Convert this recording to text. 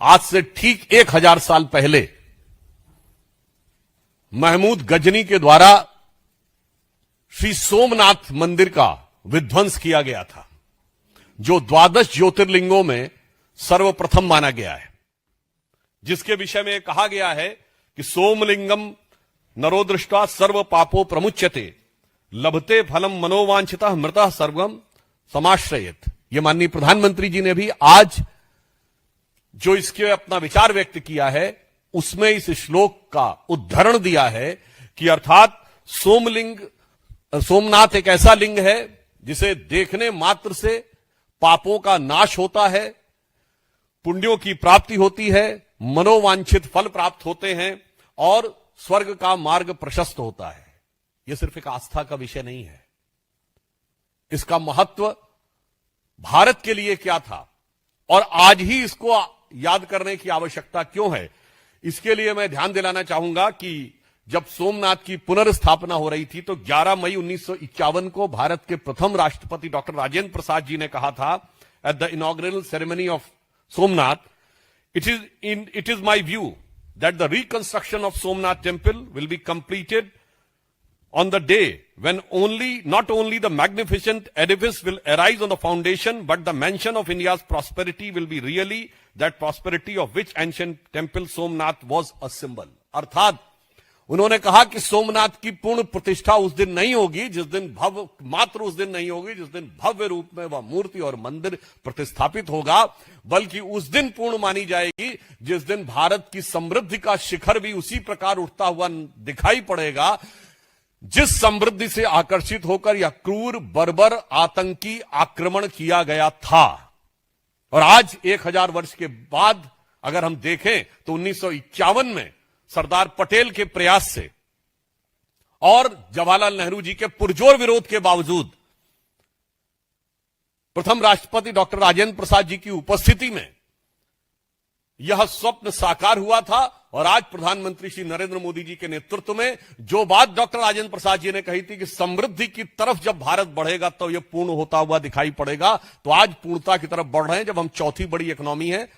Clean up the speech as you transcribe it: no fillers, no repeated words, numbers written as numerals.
आज से ठीक 1000 साल पहले महमूद गजनी के द्वारा श्री सोमनाथ मंदिर का विध्वंस किया गया था, जो 12 ज्योतिर्लिंगों में सर्वप्रथम माना गया है, जिसके विषय में कहा गया है कि सोमलिंगम नरोदृष्टा सर्व पापो प्रमुच्यते लभते फलम मनोवांछितः मृतः सर्वम समाश्रयेत। ये माननीय प्रधानमंत्री जी ने भी आज जो इसके अपना विचार व्यक्त किया है उसमें इस श्लोक का उद्धरण दिया है कि अर्थात सोमनाथ एक ऐसा लिंग है जिसे देखने मात्र से पापों का नाश होता है, पुण्यों की प्राप्ति होती है, मनोवांछित फल प्राप्त होते हैं और स्वर्ग का मार्ग प्रशस्त होता है। यह सिर्फ एक आस्था का विषय नहीं है, इसका महत्व भारत के लिए क्या था और आज ही इसको याद करने की आवश्यकता क्यों है, इसके लिए मैं ध्यान दिलाना चाहूंगा कि जब सोमनाथ की पुनर्स्थापना हो रही थी तो 11 मई 1951 को भारत के प्रथम राष्ट्रपति डॉक्टर राजेंद्र प्रसाद जी ने कहा था at the inaugural ceremony of Somnath, it is my view that the reconstruction of Somnath temple will be completed on the day when not only the magnificent edifice will arise on the foundation, but the mansion of India's prosperity will be really that prosperity of which ancient temple Somnath was a symbol. अर्थात उन्होंने कहा कि सोमनाथ की पूर्ण प्रतिष्ठा उस दिन नहीं होगी जिस दिन उस दिन नहीं होगी जिस दिन भव्य रूप में वह मूर्ति और मंदिर प्रतिष्ठापित होगा, बल्कि उस दिन पूर्ण मानी जाएगी जिस दिन भारत की समृद्धि का शिखर भी उसी प्रकार उठता हुआ दिखाई पड़ेगा जिस समृद्धि से आकर्षित होकर यह क्रूर बर्बर आतंकी आक्रमण किया गया था। और आज 1000 वर्ष के बाद अगर हम देखें तो 1951 में सरदार पटेल के प्रयास से और जवाहरलाल नेहरू जी के पुरजोर विरोध के बावजूद प्रथम राष्ट्रपति डॉक्टर राजेंद्र प्रसाद जी की उपस्थिति में यह स्वप्न साकार हुआ था। और आज प्रधानमंत्री श्री नरेंद्र मोदी जी के नेतृत्व में जो बात डॉक्टर राजेंद्र प्रसाद जी ने कही थी कि समृद्धि की तरफ जब भारत बढ़ेगा तो यह पूर्ण होता हुआ दिखाई पड़ेगा, तो आज पूर्णता की तरफ बढ़ रहे हैं जब हम चौथी बड़ी इकोनॉमी है